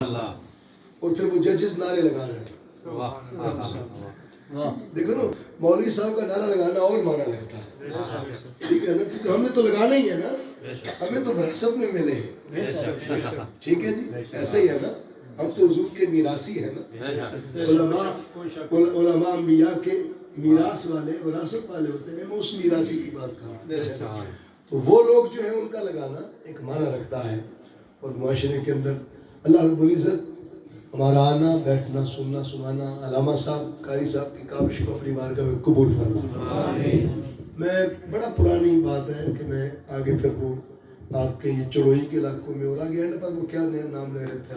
اور پھر وہ ججز نعرے لگا رہے ہیں. دیکھو نا مولوی صاحب کا نعرہ لگانا اور مانا لگتا ہے, ٹھیک ہے نا, کیونکہ ہم نے تو لگانا ہی ہے نا, ہمیں تو وراثت میں ملے ہیں, ٹھیک ہے جی, ایسا ہی ہے نا, ہم تو حضور کے میراثی ہیں نا. علماء انبیاء کے میراث والے وراثت والے ہوتے ہیں, میں اس میراثی کی بات کر رہا ہوں. تو وہ لوگ جو ہے ان کا لگانا ایک معنی رکھتا ہے, اور معاشرے کے اندر اللہ رب العزت ہمارا آنا بیٹھنا سننا سنانا علامہ صاحب قاری صاحب کی کاوش کو اپنی بارگاہ میں قبول فرمائے. میں بڑا پرانی بات ہے کہ میں آگے پھر وہ آپ کے یہ چڑوئی کے علاقوں میں اور آگے اینڈ پر وہ کیا نام لے رہے تھے,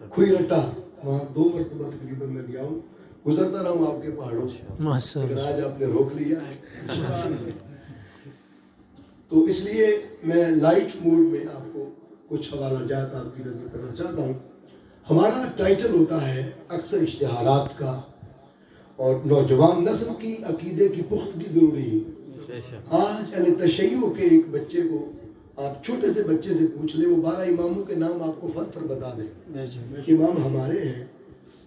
کھوئی رٹا, وہاں 2 مرتبہ تقریباً میں گیا ہوں, گزرتا رہا ہوں آپ کے پہاڑوں سے, لیکن آج آپ نے روک لیا ہے. تو اس لیے میں لائٹ موڈ میں آپ کو کچھ حوالہ جات آپ کی نظر کرنا چاہتا ہوں. ہمارا ٹائٹل ہوتا ہے اکثر اشتہارات کا, اور نوجوان نسل کی عقیدے کی پختگی ضروری ہے. آج اہل تشیع کے ایک بچے کو آپ چھوٹے سے بچے سے پوچھ لیں, وہ 12 اماموں کے نام آپ کو فر بتا دے, امام ہمارے ہیں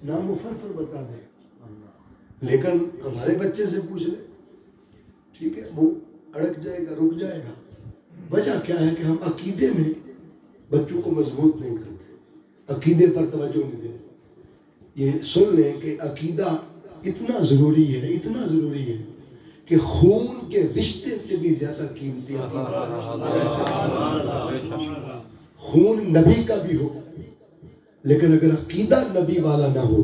نام وہ فر بتا دے, لیکن ہمارے بچے سے پوچھ لے, ٹھیک ہے, وہ اڑک جائے گا, رک جائے گا. وجہ کیا ہے کہ ہم عقیدے میں بچوں کو مضبوط نہیں کرتے, عقیدے پر توجہ نہیں دیتے. یہ سن لیں کہ عقیدہ اتنا ضروری ہے, اتنا ضروری ہے کہ خون کے رشتے سے بھی زیادہ قیمتی خون نبی کا بھی ہو, لیکن اگر عقیدہ نبی والا نہ ہو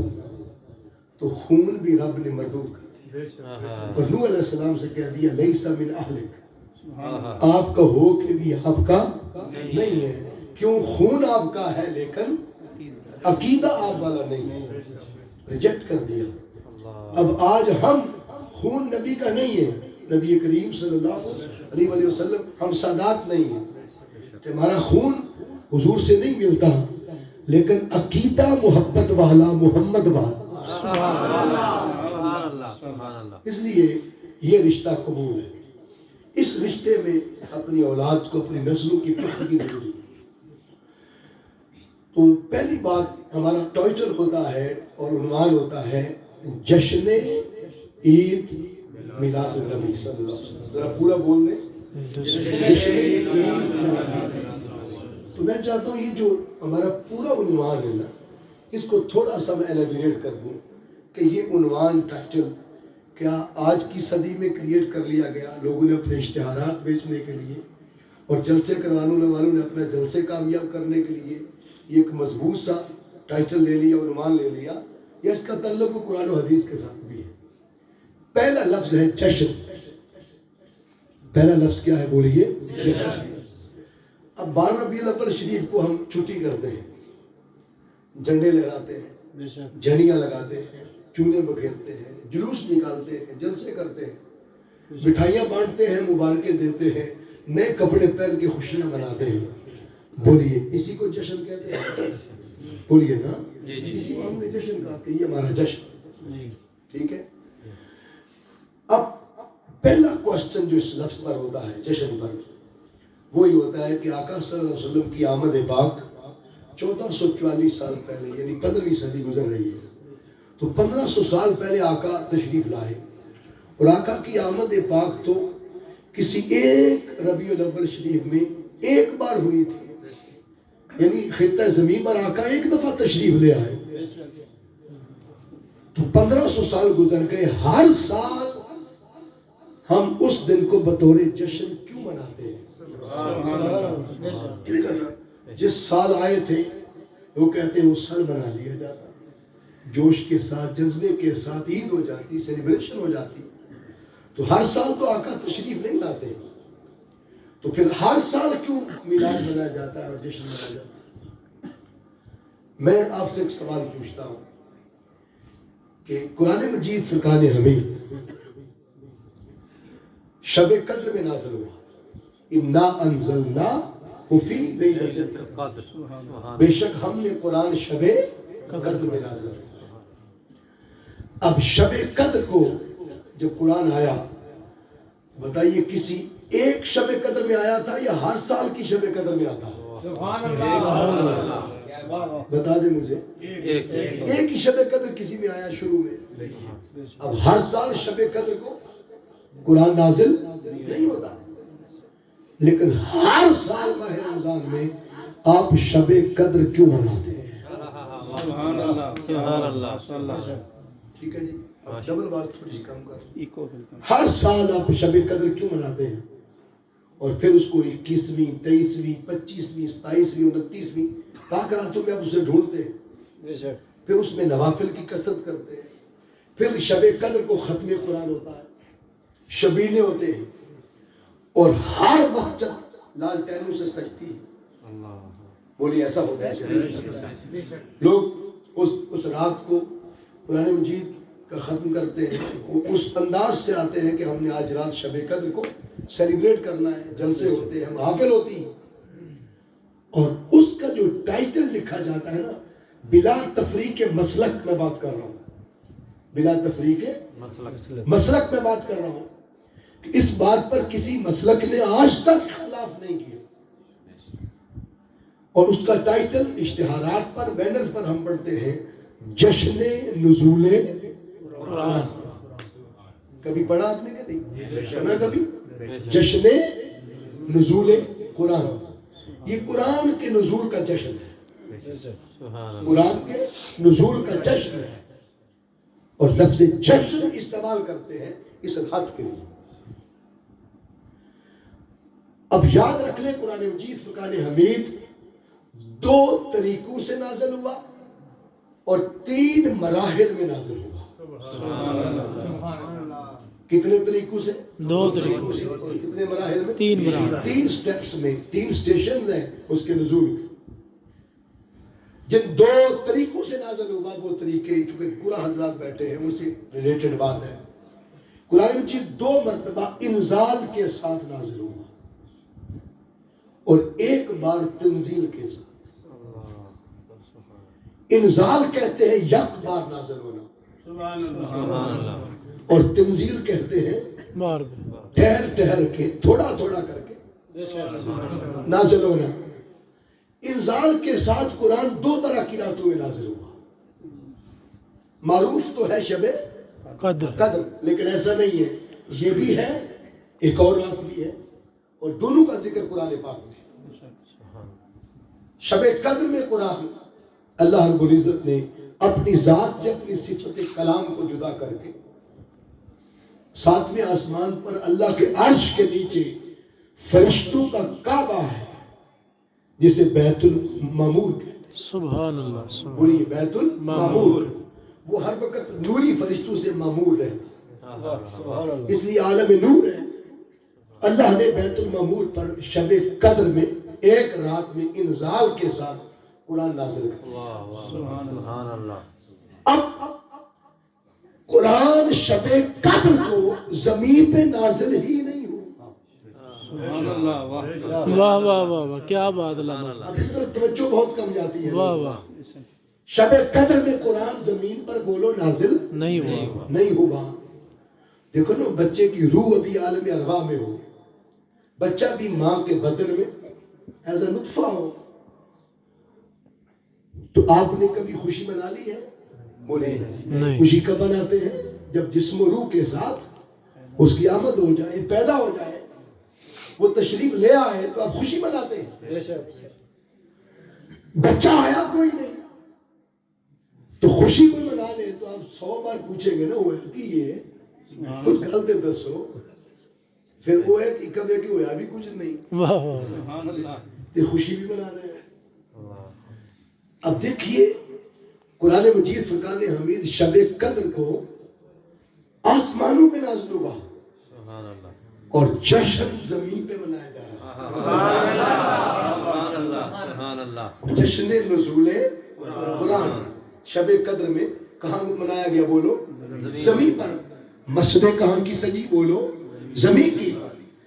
تو خون بھی رب نے مردود کر دیا. اور نوح علیہ السلام سے کہہ دیا لیس من اہلک, آپ کا ہو کہ بھی آپ کا نہیں ہے. کیوں؟ خون آپ کا ہے لیکن عقیدہ آپ والا نہیں, ریجیکٹ کر دیا. اب آج ہم خون نبی کا نہیں ہے, نبی کریم صلی اللہ علیہ وسلم ہم سادات نہیں ہیں, کہ ہمارا خون حضور سے نہیں ملتا, لیکن عقیدہ محبت والا محمد والا. اس لیے یہ رشتہ قبول ہے. اس رشتے میں اپنی اولاد کو, اپنی نسلوں کی پختگی ضروری ہے. تو پہلی بات ہمارا ٹائٹل ہوتا ہے اور عنوان ہوتا ہے جشن عید میلاد النبی صلی اللہ علیہ وسلم. ذرا پورا بول دیں, جشن عید میلاد النبی. تو میں چاہتا ہوں یہ جو ہمارا پورا عنوان ہے نا, اس کو تھوڑا سا میں ایلیبریٹ کر دوں کہ یہ عنوان ٹائٹل کیا آج کی صدی میں کریٹ کر لیا گیا لوگوں نے اپنے اشتہارات بیچنے کے لیے, اور جلسے کروانے والوں نے اپنے جلسے کامیاب کرنے کے لیے یہ ایک مضبوط سا ٹائٹل لے لیا, عنوان لے لیا, یا اس کا تعلق قرآن و حدیث کے ساتھ بھی ہے. پہلا لفظ ہے جشن. پہلا لفظ کیا ہے بولیے؟ جشن. اب 12 ربیع الاول شریف کو ہم چھٹی کرتے ہیں, جھنڈے لہراتے ہیں, جھنڈیاں لگاتے ہیں, چونے بکھیرتے ہیں, جلوس نکالتے ہیں, جلسے کرتے ہیں, مٹھائیاں بانٹتے ہیں, مبارکیں دیتے ہیں, نئے کپڑے پہن کے خوشیاں مناتے ہیں. بولیے اسی کو جشن کہتے ہیں؟ بولیے نا, اسی کو ہم نے جشن کہا کہ یہ ہمارا جشن, ٹھیک ہے. اب پہلا کوشچن جو اس لفظ پر ہوتا ہے جشن پر, وہی ہوتا ہے کہ آقا صلی اللہ علیہ وسلم کی آمد پاک 1444 سال پہلے, یعنی 15ویں صدی گزر رہی ہے, تو 1500 سال پہلے آقا تشریف لائے, اور آقا کی آمد پاک تو کسی ایک ربیع الاول شریف میں ایک بار ہوئی تھی, یعنی خطہ زمین پر آقا ایک دفعہ تشریف لے آئے. تو 1500 سال گزر گئے, ہر سال ہم اس دن کو بطور جشن کیوں مناتے ہیں؟ جس سال آئے تھے وہ کہتے ہیں اس سال منا لیا جاتا, جوش کے ساتھ جذبے کے ساتھ عید ہو جاتی, سیلیبریشن ہو جاتی. تو ہر سال تو آقا تشریف نہیں لاتے, تو پھر ہر سال کیوں میلاد منایا جاتا ہے اور جشن منایا جاتا ہے؟ میں آپ سے ایک سوال پوچھتا ہوں کہ قرآن مجید فرقان حمید شب قدر میں نازل ہوا, انا انزلناہ فی لیلۃ القدر, بے شک ہم نے قرآن شب قدر میں نازل کیا. اب شب قدر کو جب قرآن آیا, بتائیے کسی ایک شب قدر میں آیا تھا یا ہر سال کی شب قدر میں آتا؟ بتا دیں مجھے، ایک ہی شب قدر کسی میں آیا شروع میں؟ اب ہر سال شب قدر کو قرآن نازل نہیں ہوتا، لیکن ہر سال ماہ رمضان میں آپ شب قدر کیوں مناتے ہیں؟ سبحان اللہ سبحان اللہ. ٹھیک ہے جی، ڈبل بات تھوڑی سی کم کر. ہر سال آپ شب قدر کیوں مناتے ہیں؟ اور پھر اس کو 21ویں 23ویں 25ویں 27ویں 29ویں تاک راتوں میں آپ اسے ڈھونڈتے ہیں، پھر اس میں نوافل کی کثرت کرتے ہیں، پھر شب قدر کو ختم قرآن ہوتا ہے، شبیلے ہوتے ہیں، اور ہر مسجد لالٹینوں سے سجتی ہے. بولیے ایسا ہوتا ہے؟ لوگ اس رات کو قرآن مجید کا ختم کرتے ہیں، وہ اس انداز سے آتے ہیں کہ ہم نے آج رات شب قدر کو سیلیبریٹ کرنا ہے، جلسے ہوتے ہیں، محافل ہوتی ہیں، اور اس کا جو ٹائٹل لکھا جاتا ہے نا، بلا تفریق مسلک میں بات کر رہا ہوں، بلا تفریق مسلک میں بات کر رہا ہوں کہ اس بات پر کسی مسلک نے آج تک اختلاف نہیں کیا، اور اس کا ٹائٹل اشتہارات پر بینرز پر ہم پڑھتے ہیں جشن نزول قرآن. کبھی پڑھا آپ نے کہ نہیں سنا؟ کبھی جشن نزول قرآن، یہ قرآن کے نزول کا جشن ہے، قرآن کے نزول کا جشن ہے، اور لفظ جشن استعمال کرتے ہیں اس حد کے لیے. اب یاد رکھ لیں قرآن مجید فرقان حمید 2 طریقوں سے نازل ہوا اور 3 مراحل میں نازل ہوا. کتنے طریقوں سے؟ 2 طریقوں سے. اور کتنے مراحل میں؟ 3 مراحل. 3 سٹیپس میں، 3 سٹیشنز ہیں اس کے نزول کے. جن 2 طریقوں سے نازل ہوا وہ طریقے چونکہ پورا حضرات بیٹھے ہیں ان سے ریلیٹڈ بات ہے. قرآن مجید 2 مرتبہ انزال کے ساتھ نازل ہوا اور 1 بار تنزیل کے ساتھ. انزال کہتے ہیں یک بار نازل ہونا، اور تنزیل کہتے ہیں بار ٹھہر ٹھہر کے تھوڑا تھوڑا کر کے نازل ہونا. انزال کے ساتھ قرآن 2 طرح کی راتوں میں نازل ہوا. معروف تو ہے شب قدر، لیکن ایسا نہیں ہے، یہ بھی ہے، ایک اور رات بھی ہے، اور دونوں کا ذکر قرآن پاک میں. شب قدر میں قرآن اللہ رب العزت نے اپنی ذات سے اپنی صفت کلام کو جدا کر کے 7ویں آسمان پر اللہ کے عرش کے نیچے فرشتوں کا کعبہ ہے جسے بیت المعمور کہتے ہیں. سبحان اللہ. پوری بیت المعمور، وہ ہر وقت نوری فرشتوں سے معمور رہتے، اس لیے عالم نور ہے. اللہ نے بیت المعمور پر شب قدر میں 1 رات میں انزال کے ساتھ قرآن نازل کیا. اب قرآن شب قدر کو زمین پہ نازل ہی نہیں ہوا. واہ واہ واہ واہ، کیا بات اللہ. اب اس طرح توجہ بہت کم جاتی ہے. واہ واہ. شب قدر میں قرآن زمین پر بولو نازل نہیں ہوا. دیکھو نا، بچے کی روح ابھی عالم ارواح میں ہو، بچہ بھی ماں کے بدن میں ایز اے نطفہ ہو، تو آپ نے کبھی خوشی منا لی ہے؟ بولے خوشی کب مناتے ہیں؟ جب جسم و روح کے ساتھ اس کی آمد ہو جائے، پیدا ہو جائے، وہ تشریف لے آئے تو آپ خوشی مناتے ہیں. بچہ آیا کوئی نہیں تو خوشی کوئی منا لے تو آپ 100 بار پوچھیں گے نا وہ کہ یہ کچھ غلط دسو، پھر وہ ہے کہ کبھی کہ ہوا بھی کچھ نہیں. واہ واہ. یہ خوشی بھی منا رہے ہیں. اب دیکھیے قرآن مجید فرقان حمید شب قدر کو آسمانوں پہ نازل ہوا اور جشن زمین پہ منایا جا رہا ہے. جشن نزول قرآن شب قدر میں کہاں منایا گیا؟ بولو زمین پر. مسجدیں کہاں کی سجی؟ بولو زمین کی.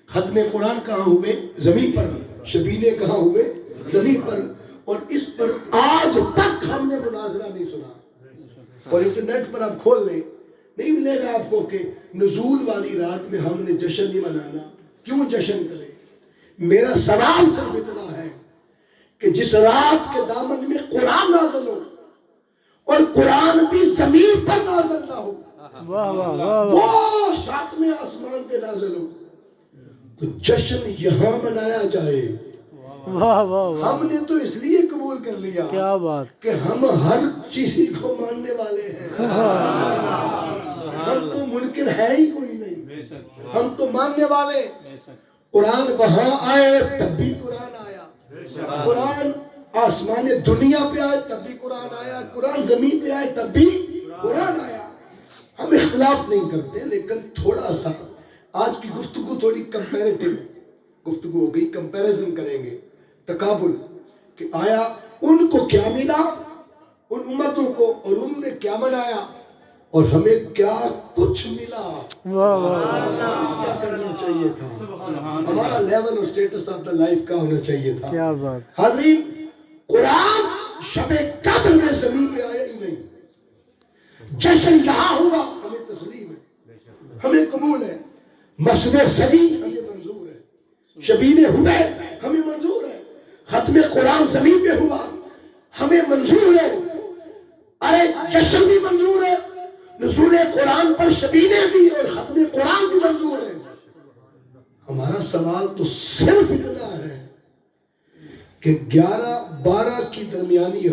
ختم قرآن کہاں ہوئے؟ زمین پر. شبیلے کہاں ہوئے؟ زمین پر. اور اس پر آج تک ہم نے مناظرہ نہیں سنا. اور انٹرنیٹ پر آپ کھول لیں، نہیں ملے گا آپ کو کہ نزول والی رات میں ہم نے جشن نہیں منانا. کیوں جشن کریں؟ میرا سوال صرف اتنا ہے کہ جس رات کے دامن میں قرآن نازل ہو اور قرآن بھی زمین پر نازل نہ ہو، واہ واہ واہ واہ وہ ساتویں آسمان پہ نازل ہو، تو جشن یہاں منایا جائے۔ واہ واہ واہ، ہم نے تو اس لیے قبول کر لیا کیا بات، کہ ہم ہر چیز کو ماننے والے ہیں، ہم تو منکر ہے ہی کوئی نہیں، ہم تو ماننے والے۔ قرآن وہاں آئے تب بھی قرآن آیا، قرآن آسمان دنیا پہ آئے تب بھی قرآن آیا، قرآن زمین پہ آئے تب بھی قرآن آیا۔ ہم اختلاف نہیں کرتے، لیکن تھوڑا سا آج کی گفتگو تھوڑی کمپیریٹیو گفتگو ہو گئی، کمپیریزن کریں گے، تقابل، کہ آیا ان کو کیا ملا ان امتوں کو اور انہوں نے کیا منایا اور ہمیں کیا کچھ ملا۔ واہ واہ، کیا کرنا چاہیے تھا، ہمارا لیول اور سٹیٹس آف دا لائف کا ہونا چاہیے تھا۔ کیا بات، حاضرین، قرآن شب قدر میں زمین میں آیا ہی نہیں، جشن یہاں ہوا، ہمیں تسلیم ہے، ہمیں قبول ہے، مسجد سجی ہمیں منظور ہے، شبینے ہوئے ہمیں منظور ہے، ختم قرآن زمین پہ ہوا ہمیں منظور ہے، ارے جشن بھی منظور ہے، نزول قرآن پر شبینے بھی اور ختم قرآن بھی منظور ہے۔ ہمارا سوال تو صرف اتنا ہے کہ 11-12 کی درمیانی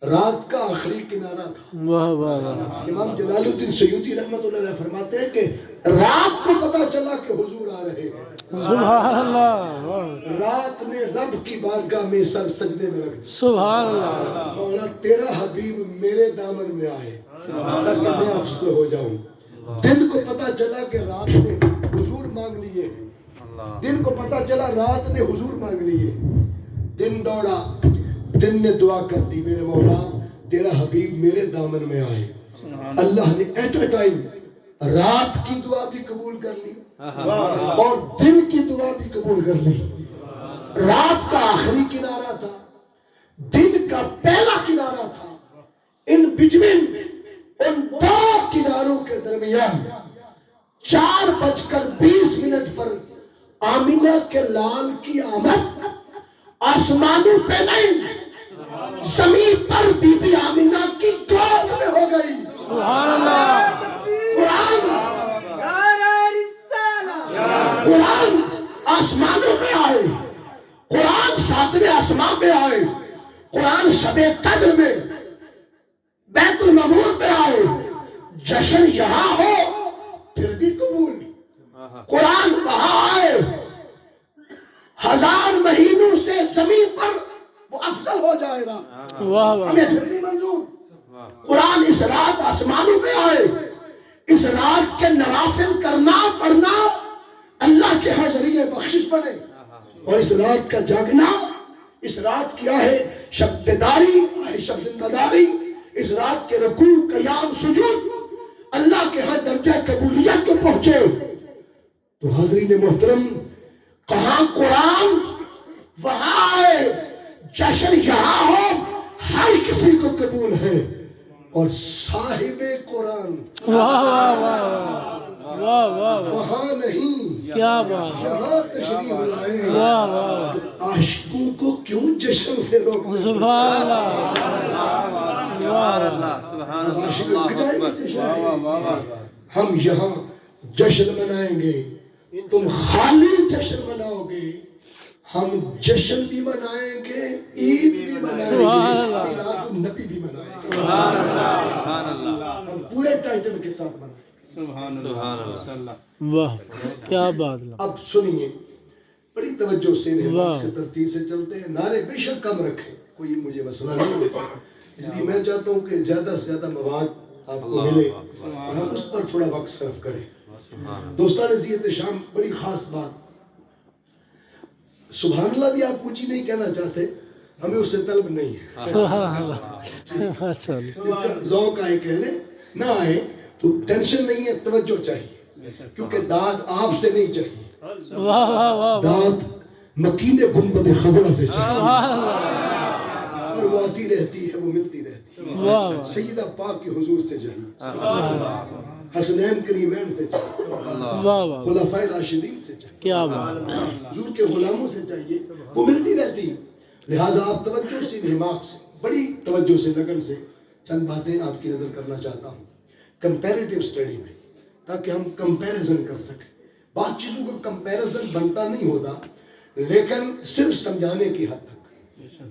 رات کا آخری کنارہ تھا۔ واہ واہ واہ، امام جلال الدین سیوطی رحمۃ اللہ علیہ فرماتے ہیں کہ رات کو پتا چلا کہ حضور آ رہے ہیں، سبحان اللہ، واہ، رات نے رب کی بارگاہ میں سر سجدے میں رکھ دیا، سبحان اللہ، مولا تیرا حبیب میرے دامن میں آئے تاکہ میں افسر ہو جاؤں۔ دن کو پتا چلا کہ رات نے حضور مانگ لیے، دن کو پتا چلا رات نے حضور مانگ لیے، دن دوڑا، دن نے دعا کر دی، میرے مولا تیرا حبیب میرے دامن میں آئے۔ اللہ نے ایٹ اے ٹائم رات کی دعا بھی قبول کر لی اور دن کی دعا بھی قبول کر لی۔ رات کا آخری کنارہ تھا، دن کا پہلا کنارہ تھا، ان بٹوین ان دو کناروں کے درمیان 4:20 پر آمینہ کے لال کی آمد آسمانوں پہ نہیں، زمین پر بی بی آمینہ کی گود میں ہو گئی۔ سبحان اللہ، قرآن آسمانوں میں آئے، قرآن 7ویں آسمان میں آئے، قرآن شب قدر میں بیت المعمور پہ آئے، جشن یہاں ہو پھر بھی قبول، قرآن وہاں آئے 1000 مہینوں سے زمین پر وہ افضل ہو جائے گا، واہ واہ، ہمیں پھر بھی منظور۔ قرآن اس رات آسمانوں میں آئے، اس رات کے نوافل کرنا پڑھنا اللہ کے ہاں ذریعے بخشش بنے، اور اس رات کا جاگنا، اس رات کیا ہے شب بیداری، شب زندہ داری، اس رات کے رکوع قیام سجود اللہ کے ہاں درجہ قبولیت کو پہنچے۔ تو حاضرین محترم، کہاں قرآن وہاں آئے، جشن یہاں ہو ہر کسی کو قبول ہے، اور صاحب قرآن واہ واہ واہ، واہ واہ، وہاں نہیں کیا بات، یہاں تشریف لائے، واہ واہ، تو عاشقوں کو کیوں جشن سے روکنا؟ سبحان اللہ، واہ اب عاشق رک جائیں گے جشن سے؟ ہم یہاں جشن منائیں گے، تم خالی جشن مناؤ گے، ہم جشن بھی منائیں گے، عید بھی منائیں گے، سبحان اللہ، میلاد النبی بھی منائیں گے، سبحان اللہ، ہم پورے ٹائٹل کے ساتھ منائیں گے۔ سبحان اللہ، واہ، کیا بات، اب سنیے بڑی توجہ سے، واہ، سے ترتیب سے چلتے ہیں، نعرے بے شک کم رکھیں، کوئی مجھے مسئلہ نہیں ہے، اس لیے میں چاہتا ہوں کہ زیادہ سے زیادہ مواد آپ کو ملے اور ہم اس پر تھوڑا وقت صرف کریں۔ دوستان عزیزِ شام، بڑی خاص بات، سبحان اللہ بھی آپ اونچی نہیں کہنا چاہتے، ہمیں اس سے طلب نہیں ہے، سبحان اللہ، ماشاء اللہ، جس کا ذوق آئے کہہ لیں، نہ آئے تو ٹینشن نہیں ہے، توجہ چاہیے، کیونکہ داد آپ سے نہیں چاہیے، واہ واہ واہ، داد مکین گنبد خضرہ سے چاہیے، سبحان اللہ، اور وہ آتی رہتی ہے، وہ ملتی رہتی ہے، واہ واہ، سیدہ پاک کے حضور سے چاہیے، سبحان اللہ، حسنین کریمین سے چاہیے، واہ واہ، خلفائے راشدین سے چاہیے، کیا بات، حضور کے غلاموں سے چاہیے، وہ ملتی رہتی، لہٰذا آپ توجہ سے دماغ سے بڑی توجہ سے لگن سے چند باتیں آپ کی نظر کرنا چاہتا ہوں کمپیریٹیو اسٹڈی میں، تاکہ ہم کمپیریزن کر سکیں. بعض چیزوں کا کمپیریزن بنتا نہیں ہوتا لیکن صرف سمجھانے کی حد تک.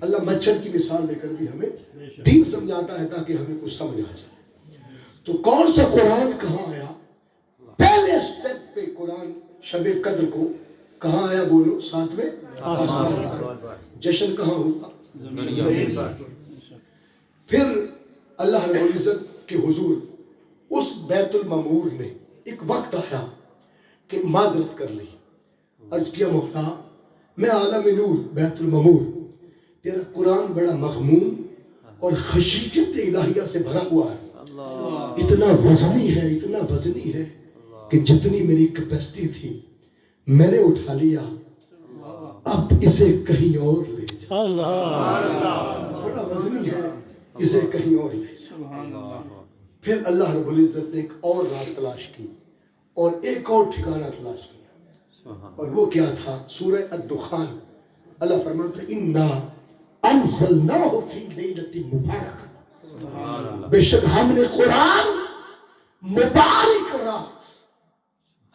اللہ مچھر کی مثال دے کر بھی ہمیں دین سمجھاتا ہے تاکہ ہمیں کچھ سمجھ آ جائے. تو کون سا قرآن کہاں آیا؟ پہلے سٹیپ پہ قرآن شب قدر کو کہاں آیا؟ بولو. 7ویں آسمان پر. جشن کہاں ہوا؟ زمین پر. پھر اللہ رب العزت کے حضور اس بیت المعمور میں ایک وقت آیا کہ معذرت کر لی. عرض کیا مولا میں عالم نور بیت المعمور، تیرا قرآن بڑا مغموم اور خشیت الہیہ سے بھرا ہوا ہے، اتنا وزنی ہے کہ جتنی میری کیپیسٹی تھی میں نے اٹھا لیا، اب اسے کہیں اور لے جا. بڑا وزنی ہے، اسے کہیں اور لے جا. پھر اللہ رب العزت نے ایک اور رات تلاش کی اور ایک اور ٹھکانہ تلاش کیا، اور وہ کیا تھا؟ سورہ الدخان. اللہ فرماتا ہے اِنَّا أَنزَلْنَاهُ فِي لَيْلَةٍ مُبَارَكَةٍ، بے شک ہم نے قرآن مبارک رات.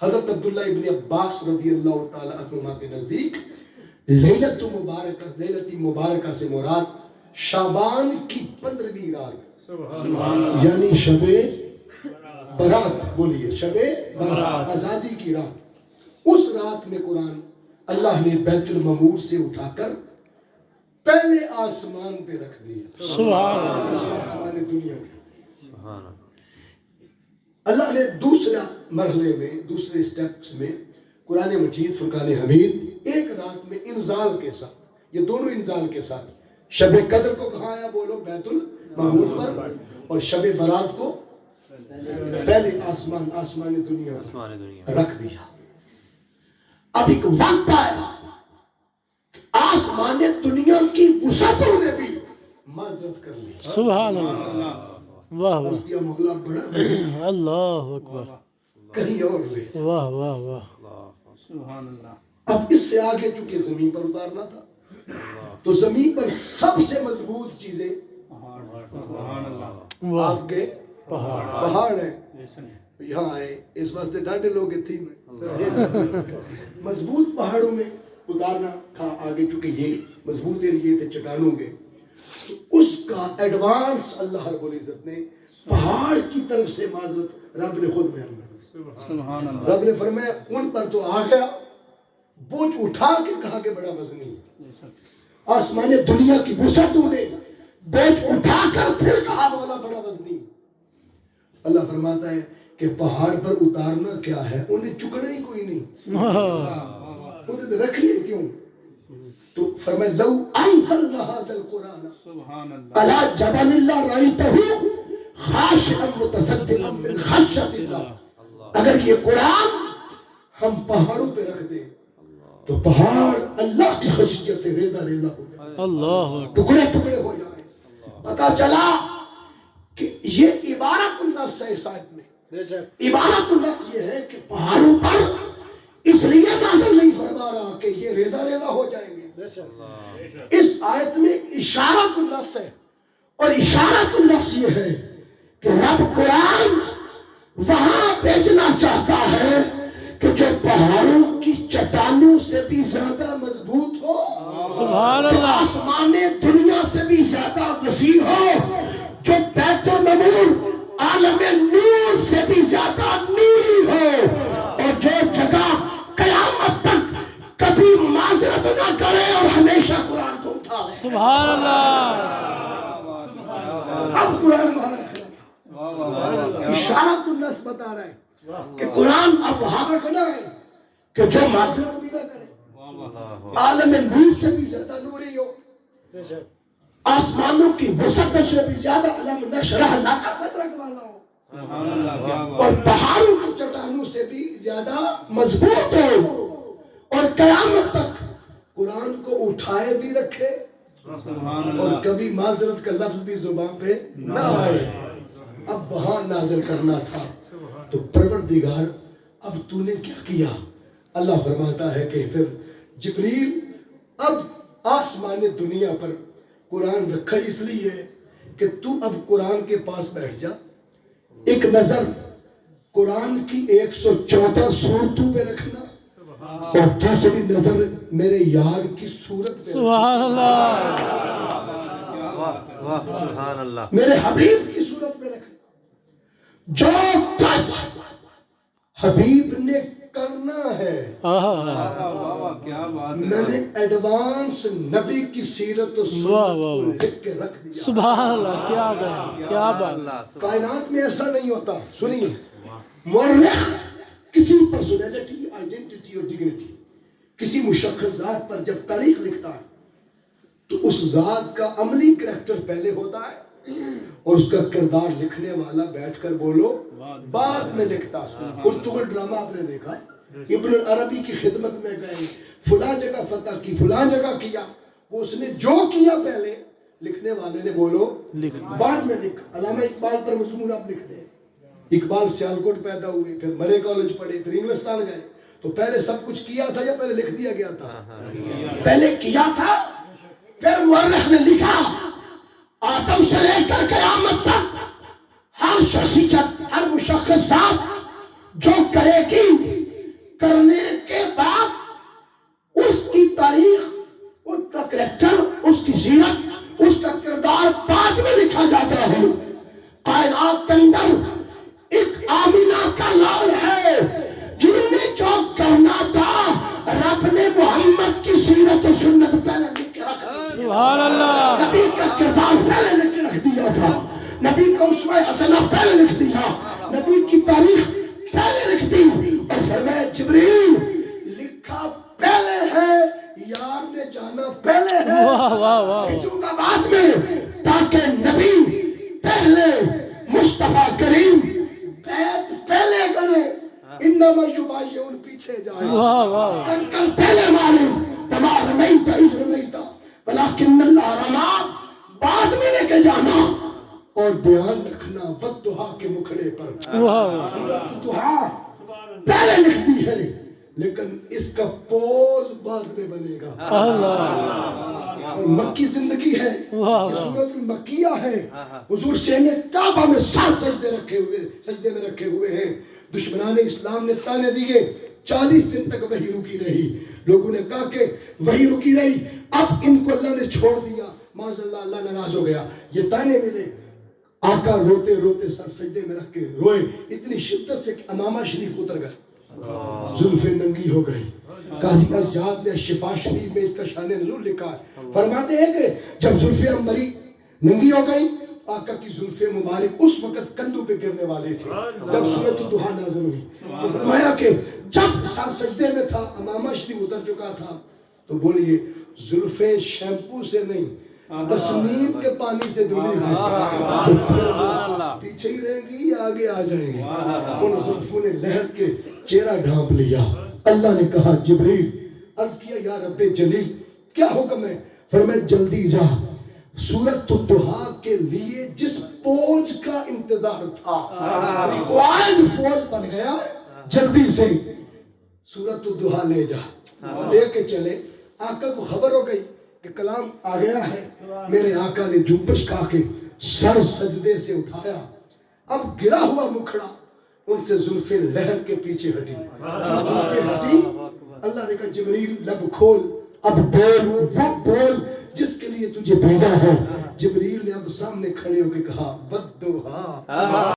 حضرت عبداللہ ابن عباس رضی اللہ تعالی عنہما کے نزدیک لیلۃ مبارکہ سے مراد شعبان کی 15ویں رات، یعنی شب برات. بولیے شب برات، آزادی کی رات. اس رات میں قرآن اللہ نے بیت المعمور سے اٹھا کر پہلے آسمان پہ رکھ دیا. سبحان اللہ. آسمان دنیا کا. اللہ نے دوسرا مرحلے میں، دوسرے سٹیپس میں قرآن مجید فرقان حمید ایک رات میں انزال کے ساتھ، یہ دونوں انزال کے ساتھ، شب قدر کو کہاں آیا؟ بولو بیت المعمور پر، اور شب برات کو پہلے آسمان دنیا رکھ دیا. اب ایک وقت آیا آسمان دنیا کی وسعتوں نے بھی معذرت کر لی. سبحان اللہ. واہ واہ. اس کی مولا بڑا اللہ اکبر، کہیں اور لے. واہ واہ واہ. سبحان اللہ. اب اس سے آگے چونکہ زمین پر اتارنا تھا تو زمین پر سب سے مضبوط چیزیں آپ کے پہاڑ ہیں. یہاں آئے اس واسطے ڈاڈے لوگ تھی مضبوط پہاڑوں میں اتارنا تھا آگے، چونکہ یہ مضبوط ایریے تھے چٹانوں کے. اس کا ایڈوانس اللہ رب العزت نے پہاڑ کی طرف سے معذرت رب نے خود بیان کر. رب نے فرمایا ان پر تو آ گیا، بوجھ اٹھا کے کہا کہ بڑا وزنی ہے. آسمان دنیا کی وسعتوں نے بوجھ اٹھا کر پھر کہا مولا بڑا وزنی ہے. اللہ فرماتا ہے کہ پہاڑ پر اتارنا کیا ہے، انہیں چکنا ہی کوئی نہیں، انہیں رکھ لیے کیوں؟ تو فرمائے لو انزلنا هذا القرآن على جبل لرأيته خاشعا متصدعا من خشیۃ اللہ. اگر یہ قرآن ہم پہاڑوں پہ رکھ دیں تو پہاڑ اللہ کی خشیت سے ریزہ ریزہ ہو جائے، اللہ ٹکڑے ٹکڑے ہو جائیں. پتا چلا کہ یہ عبارت النص ہے. اس آیت میں عبارت النص یہ ہے کہ پہاڑوں پر اس لیے نازل نہیں فرما رہا کہ یہ ریزہ ریزہ ہو جائیں گے. اس آیت میں اشارت النص ہے، اور اشارت النص یہ ہے کہ رب قرآن وہاں بھیجنا چاہتا ہے کہ جو پہاڑوں کی چٹانوں سے بھی زیادہ مضبوط ہو، جو آسمان دنیا سے بھی زیادہ وسیع ہو، جو بیت المعمور عالم نور سے بھی زیادہ نوری ہو، اور جو جگہ قیامت تک کبھی معذرت نہ کرے اور ہمیشہ قرآن کو اٹھا لے. سبحان اللہ. اب قرآن وہاں رکھنا، اشارت النص بتا رہا ہے کہ قرآن اب وہاں رکھنا ہے کہ جو معذرت بھی نہ کرے، عالم نور سے بھی زیادہ نوری ہو، آسمانوں کی وسعت سے بھی زیادہ علم نشرح لک صدرک والا ہو، اور پہاڑوں کی چٹانوں سے بھی زیادہ مضبوط ہو، اور قیامت تک قرآن کو اٹھائے بھی رکھے اور کبھی معذرت کا لفظ بھی زبان پہ نہ آئے. اب وہاں نازل کرنا تھا. تو پروردگار اب تو نے کیا کیا؟ اللہ فرماتا ہے کہ پھر جبریل اب آسمان دنیا پر قرآن رکھا اس لیے کہ تو اب قرآن کے پاس بیٹھ جا، ایک نظر قرآن کی 114 صورتوں پہ رکھنا اور دوسری نظر میرے یار کی صورت پہ، سبحان اللہ، واہ سبحان اللہ، میرے حبیب کی صورت پہ رکھنا۔ جو کچھ حبیب نے کرنا ہے میں نے ایڈوانس نبی کی سیرت و سنت کو لکھ کے رکھ دیا۔ سبحان اللہ، کیا گیا، کیا بات۔ کائنات میں ایسا نہیں ہوتا، سنیے، مورخ کسی پرسنالٹی، آئیڈینٹی اور ڈگنیٹی، کسی مشخص ذات پر جب تاریخ لکھتا ہے تو اس ذات کا عملی کریکٹر پہلے ہوتا ہے اور اس کا کردار لکھنے والا بیٹھ کر بولو بعد میں لکھتا ہے۔ ارطغرل ڈرامہ آپ نے دیکھا، ابن عربی کی خدمت میں گئے، فلاں جگہ فتح کی، فلاں جگہ کیا، وہ اس نے جو کیا پہلے، لکھنے والے نے بولو بعد میں لکھ۔ علامہ اقبال پر مضمون آپ لکھتے ہیں، اقبال سیالکوٹ پیدا ہوئے، پھر مرے کالج پڑھے، پھر انگلستان گئے، تو پہلے سب کچھ کیا تھا یا پہلے لکھ دیا گیا تھا؟ پہلے کیا تھا، پھر مورخ نے لکھا۔ آدم سے لے کر قیامت تک ہر شخصیت، ہر مشخص ذات جو کرے گی، کرنے کے بعد اس کی تاریخ، اس کا کریکٹر، اس کی سیرت، اس کا کردار بعد میں لکھا جاتا ہے۔ کائنات کے اندر ایک آمینہ کا لال ہے، جنہوں نے جو کرنا تھا رب نے محمد کی سیرت و سنت پہلے لکھ کے رکھ دی۔ سبحان اللہ، نبی کا کردار پہلے لکھ کے رکھ دیا تھا، نبی کا اسوہ حسنہ پہلے لکھ دیا، نبی کی تاریخ پہلے لکھ دی، اور فرمایا جبریل لکھا پہلے ہے، یار نے جانا پہلے ہے، واہ واہ واہ، بھیجوں گا بعد میں، تاکہ نبی پہلے، مصطفیٰ کریم بیعت پہلے کرے، انما یبایعون پیچھے جائے، واہ واہ، کنکر پہلے مارے، وما رمیت اذ رمیت ولکن اللہ رما، بعد میں لے کے جانا، اور بیان رکھنا والضحیٰ کے مکھڑے پر۔ واہ، سورۃ ضحیٰ پہلے لکھ دی ہے، لیکن اس کا پوز بعد میں بنے گا۔ اللہ، اور مکی زندگی ہے، واہ یہ سورۃ المکیہ ہے۔ حضور شہن کعبہ میں 7 سجدے رکھے ہوئے، سجدے میں رکھے ہوئے ہیں۔ دشمنان اسلام نے تانے دیے، 40 دن تک وحی رکی رہی، لوگوں نے کہا کہ وحی رکی رہی، اب ان کو اللہ نے چھوڑ دیا، معاذ اللہ، اللہ ناراض ہو گیا، یہ تانے ملے۔ آقا روتے روتے سر سجدے میں رکھ کے روئے اتنی شدت سے کہ امامہ شریف اتر گئے، زلفیں ننگی ہو گئی۔ قاضی ازجاد نے شفا شریف میں اس کا شان نزول لکھا ہے، فرماتے ہیں کہ جب زلفیں انبری ننگی ہو گئی، آقا کی زلفیں مبارک اس وقت کندھوں پہ گرنے والے تھے جب سورۃ الضحیٰ نازل ہوئی، تو فرمایا کہ جب سر سجدے میں تھا، امامہ شریف اتر چکا تھا، تو بولیے زلفیں شیمپو سے نہیں، تسنیم کے پانی سے دھلی ہوئی، تو پھر پیچھے ہی رہیں گی یا آگے آ جائیں گے؟ ان زلفوں نے لہر کے چہرہ ڈھانپ لیا۔ اللہ نے کہا جبریل، عرض کیا یا رب جلیل کیا حکم ہے؟ فرمایا جلدی جا، سورۃ الضحیٰ کے لیے جس پوج کا انتظار تھا ریکوائرڈ پوز بن گیا، جلدی سے سورۃ الضحیٰ لے جا۔ لے کے چلے، آقا کو خبر ہو گئی کہ کلام آ گیا ہے۔ میرے آقا نے جنبش کھا کے سر سجدے سے اٹھایا، اب گرا ہوا مکھڑا، ان سے زلفیں لہر کے پیچھے ہٹی، زلفیں ہٹی، اللہ نے کہا جبریل لب کھول، اب بول وہ بول جس کے لیے تجھے بھیجا ہے۔ جبریل نے اب سامنے کھڑے ہو کے کہا والضحیٰ،